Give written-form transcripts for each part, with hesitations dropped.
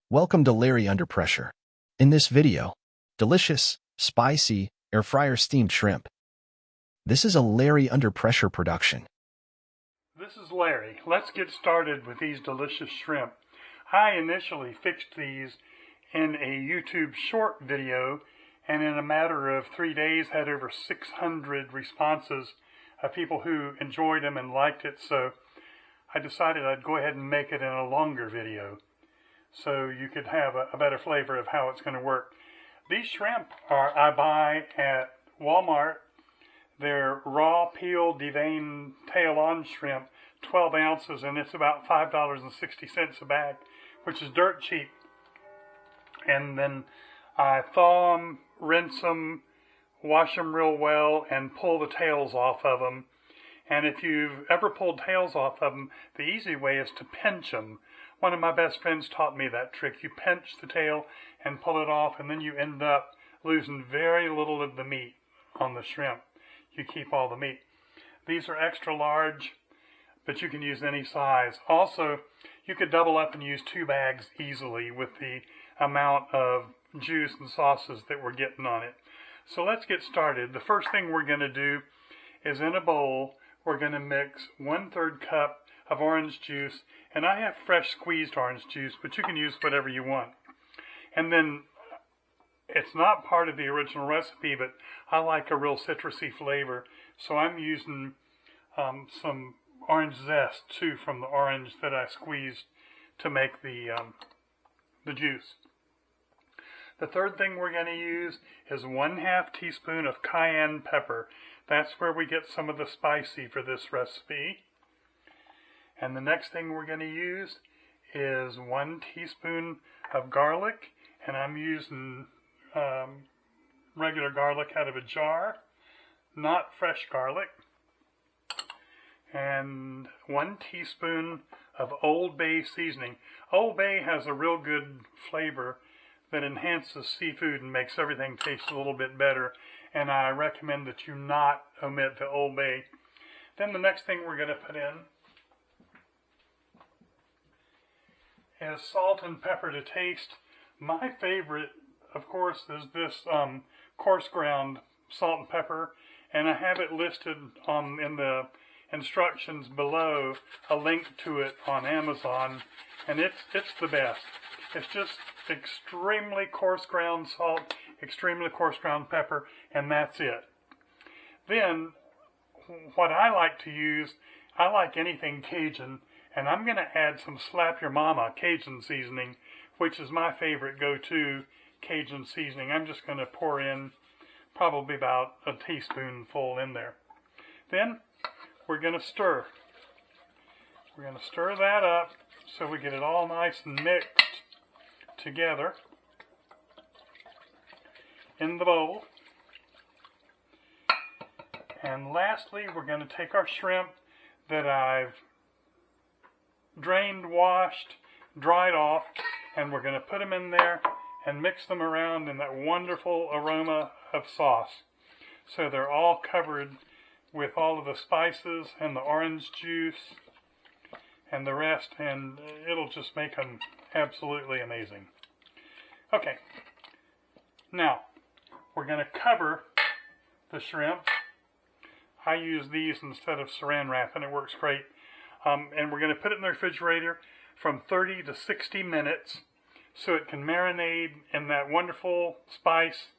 Welcome to Larry Under Pressure. In this video, delicious, spicy, air fryer steamed shrimp. This is a Larry Under Pressure production. This is Larry. Let's get started with these delicious shrimp. I initially fixed these in a YouTube short video, and in a matter of 3 days had over 600 responses of people who enjoyed them and liked it, so I decided I'd go ahead and make it in a longer video so you could have a better flavor of how it's going to work. These shrimp I buy at Wal Mart. They're raw, peeled, deveined, tail-on shrimp, 12 ounces, and it's about $5.60 a bag, which is dirt cheap. And then I thaw them, rinse them, wash them real well, and pull the tails off of them. And if you've ever pulled tails off of them, the easy way is to pinch them. One of my best friends taught me that trick. You pinch the tail and pull it off, and then you end up losing very little of the meat on the shrimp. You keep all the meat. These are extra large, but you can use any size. Also, you could double up and use 2 bags easily with the amount of juice and sauces that we're getting on it. So let's get started. The first thing we're going to do is, in a bowl, we're going to mix 1/3 cup of orange juice, and I have fresh squeezed orange juice, but you can use whatever you want. And then, it's not part of the original recipe, but I like a real citrusy flavor, so I'm using some orange zest too from the orange that I squeezed to make the juice. The third thing we're going to use is 1/2 teaspoon of cayenne pepper. That's where we get some of the spicy for this recipe. And the next thing we're going to use is 1 teaspoon of garlic, and I'm using regular garlic out of a jar, not fresh garlic. And 1 teaspoon of Old Bay Seasoning. Old Bay has a real good flavor that enhances seafood and makes everything taste a little bit better, and I recommend that you not omit the Old Bay. Then the next thing we're going to put in is salt and pepper to taste. My favorite, of course, is this coarse ground salt and pepper, and I have it listed in the instructions below, a link to it on Amazon, and it's the best. It's just extremely coarse ground salt, extremely coarse ground pepper, and that's it. Then, what I like to use, I like anything Cajun, and I'm going to add some Slap Your Mama Cajun seasoning, which is my favorite go-to Cajun seasoning. I'm just going to pour in probably about a teaspoonful in there. Then we're going to stir. We're going to stir that up so we get it all nice and mixed together in the bowl. And lastly, we're going to take our shrimp that I've drained, washed, dried off, and we're going to put them in there and mix them around in that wonderful aroma of sauce. So they're all covered with all of the spices and the orange juice and the rest, and it'll just make them absolutely amazing. Okay, now we're going to cover the shrimp. I use these instead of saran wrap, and it works great. And we're going to put it in the refrigerator from 30 to 60 minutes so it can marinate in that wonderful spice,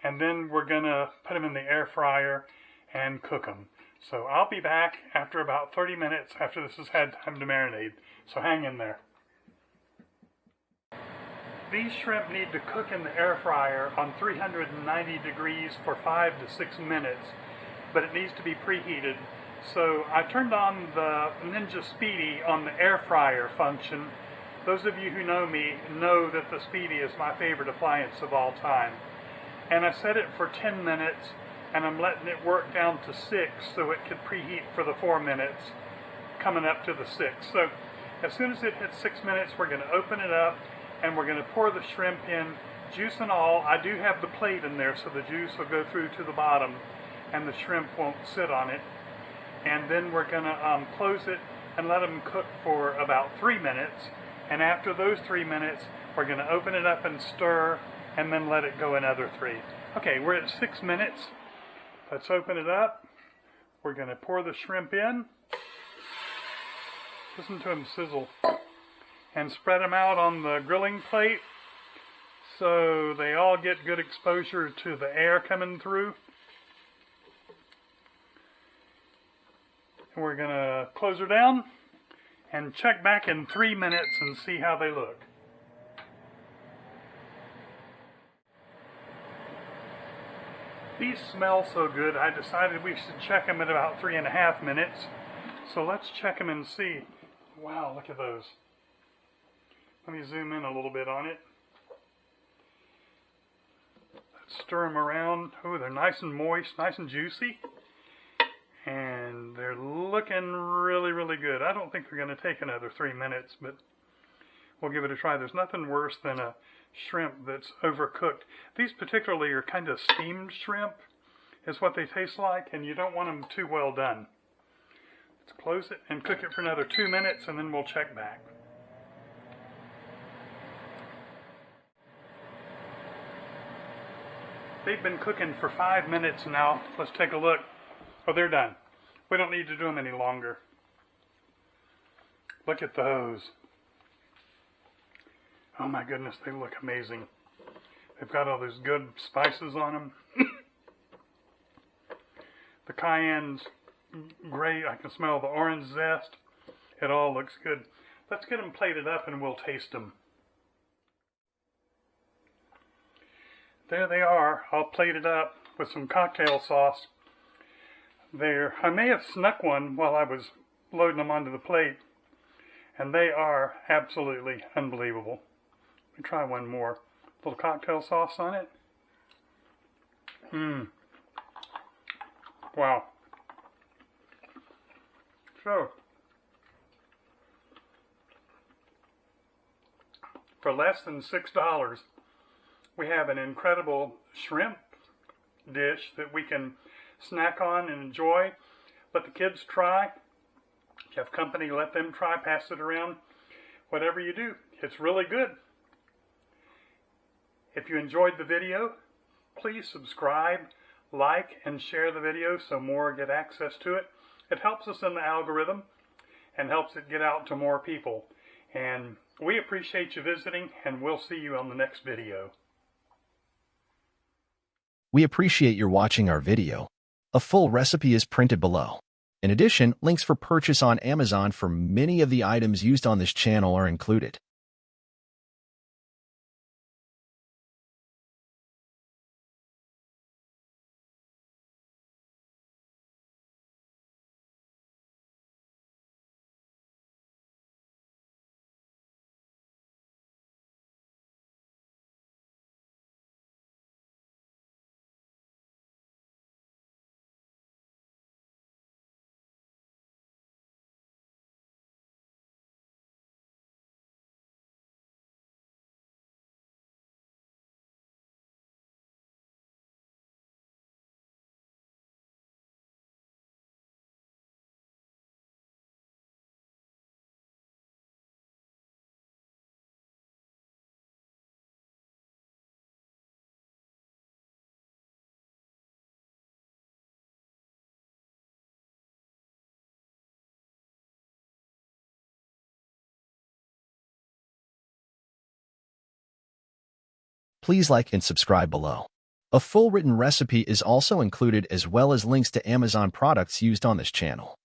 and then we're going to put them in the air fryer and cook them. So I'll be back after about 30 minutes after this has had time to marinate, so hang in there. These shrimp need to cook in the air fryer on 390 degrees for 5 to 6 minutes, but it needs to be preheated. So I turned on the Ninja Speedy on the air fryer function. Those of you who know me know that the Speedy is my favorite appliance of all time. And I set it for 10 minutes, and I'm letting it work down to 6 so it could preheat for the 4 minutes, coming up to the 6. So as soon as it hits 6 minutes, we're going to open it up, and we're going to pour the shrimp in, juice and all. I do have the plate in there so the juice will go through to the bottom and the shrimp won't sit on it. And then we're going to close it and let them cook for about 3 minutes. And after those 3 minutes, we're going to open it up and stir, and then let it go another 3. Okay, we're at 6 minutes. Let's open it up. We're going to pour the shrimp in. Listen to them sizzle. And spread them out on the grilling plate so they all get good exposure to the air coming through. And we're going to close her down and check back in 3 minutes and see how they look. These smell so good, I decided we should check them at about 3.5 minutes. So let's check them and see. Wow, look at those. Let me zoom in a little bit on it. Let's stir them around. Oh, they're nice and moist, nice and juicy. And they're looking really, really good. I don't think they're going to take another 3 minutes, but we'll give it a try. There's nothing worse than a shrimp that's overcooked. These particularly are kind of steamed shrimp, is what they taste like, and you don't want them too well done. Let's close it and cook it for another 2 minutes, and then we'll check back. They've been cooking for 5 minutes now. Let's take a look. Oh, they're done. We don't need to do them any longer. Look at those. Oh my goodness, they look amazing. They've got all those good spices on them. The cayenne's great. I can smell the orange zest. It all looks good. Let's get them plated up and we'll taste them. There they are, all plated up with some cocktail sauce. There, I may have snuck one while I was loading them onto the plate, and they are absolutely unbelievable. Let me try one more. A little cocktail sauce on it. Wow. So, for less than $6, we have an incredible shrimp dish that we can snack on and enjoy. Let the kids try. If you have company, let them try. Pass it around. Whatever you do, it's really good. If you enjoyed the video, please subscribe, like, and share the video so more get access to it. It helps us in the algorithm and helps it get out to more people. And we appreciate you visiting, and we'll see you on the next video. We appreciate your watching our video. A full recipe is printed below. In addition, links for purchase on Amazon for many of the items used on this channel are included. Please like and subscribe below. A full written recipe is also included as well as links to Amazon products used on this channel.